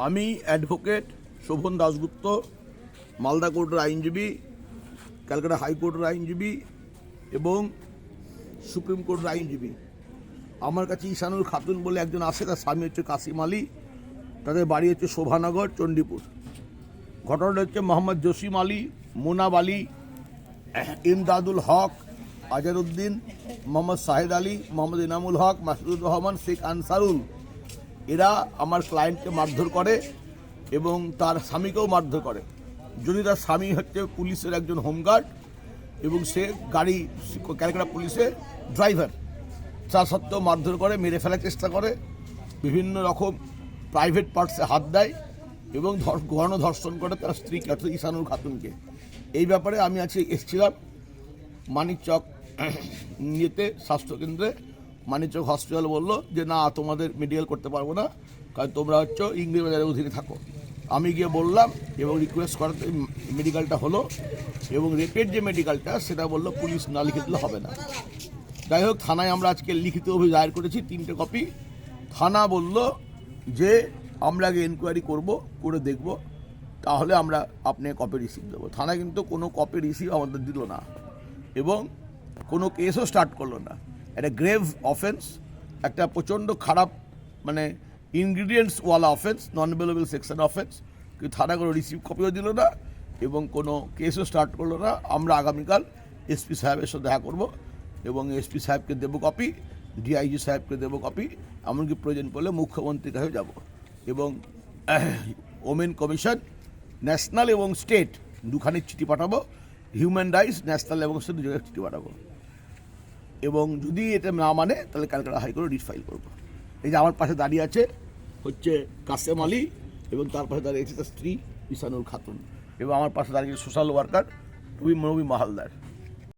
আমি অ্যাডভোকেট শোভন দাশগুপ্ত, মালদা কোর্টের আইনজীবী, ক্যালকাটা হাইকোর্টের আইনজীবী এবং সুপ্রিম কোর্টের আইনজীবী। আমার কাছে ঈশানুর খাতুন বলে একজন আসে, তার স্বামী হচ্ছে কাসিম আলী, তাদের বাড়ি হচ্ছে শোভানগর, চণ্ডীপুর। ঘটনাটা হচ্ছে মোহাম্মদ জসিম আলী, মোনাব আলী, ইমদাদুল হক, আজহারউদ্দিন, মোহাম্মদ শাহেদ আলী, মোহাম্মদ ইনামুল হক, মাসুদুর রহমান, শেখ আনসারুল, এরা আমার ক্লায়েন্টকে মারধর করে এবং তার স্বামীকেও মারধর করে। যদি তার স্বামী হচ্ছে পুলিশের একজন হোমগার্ড এবং সে গাড়ি ক্যালকাটা পুলিশের ড্রাইভার, তা সত্ত্বেও মারধর করে, মেরে ফেলার চেষ্টা করে, বিভিন্ন রকম প্রাইভেট পার্টসে হাত দেয় এবং গণধর্ষণ করে তার স্ত্রীকে অর্থাৎ ঈশানুর খাতুনকে। এই ব্যাপারে আমি আজকে এসেছিলাম মানিকচক নিয়েতে স্বাস্থ্যকেন্দ্রে। মানিকচক হসপিটাল বললো যে না, তোমাদের মেডিকেল করতে পারবো না, কারণ তোমরা হচ্ছে ইংরেজবাজারের অধীনে থাকো। আমি গিয়ে বললাম এবং রিকোয়েস্ট করাতে মেডিকেলটা হলো, এবং রেপের যে মেডিকেলটা সেটা বললো পুলিশ না লিখে দিলে হবে না। যাই হোক, থানায় আমরা আজকে লিখিত অভিযোগ দায়ের করেছি 3টে কপি। থানা বলল যে আমরা আগে এনকোয়ারি করে দেখব, তাহলে আমরা আপনাকে কপি রিসিভ দেবো। থানা কিন্তু কোনো কপি রিসিভ আমাদের দিল না এবং কোনো কেসও স্টার্ট করলো না। একটা গ্রেভ অফেন্স, একটা প্রচণ্ড খারাপ মানে ইনগ্রিডিয়েন্টসওয়ালা অফেন্স, নন বেলেবল সেকশন অফেন্স, কিন্তু থানা কোনো রিসিভ কপিও দিল না এবং কোনো কেসও স্টার্ট করলো না। আমরা আগামীকাল এসপি সাহেবের সাথে দেখা করব এবং এসপি সাহেবকে দেবো কপি, ডিআইজি সাহেবকে দেবো কপি, এমনকি প্রয়োজন পড়লে মুখ্যমন্ত্রীর কাছে যাব এবং ওমেন কমিশন ন্যাশনাল এবং স্টেট দুখানে চিঠি পাঠাবো। হিউম্যান রাইটস ন্যাশনাল এবং স্টেট দুজনের চিঠি পাঠাবো এবং যদি এটা না মানে তাহলে ক্যালকাটা হাইকোর্টে রিট ফাইল করবো। এই যে আমার পাশে দাঁড়িয়ে আছে হচ্ছে কাসেম আলী এবং তার পাশে দাঁড়িয়েছে তার স্ত্রী ঈশানুর খাতুন এবং আমার পাশে দাঁড়িয়ে সোশ্যাল ওয়ার্কার নবী মাহালদার।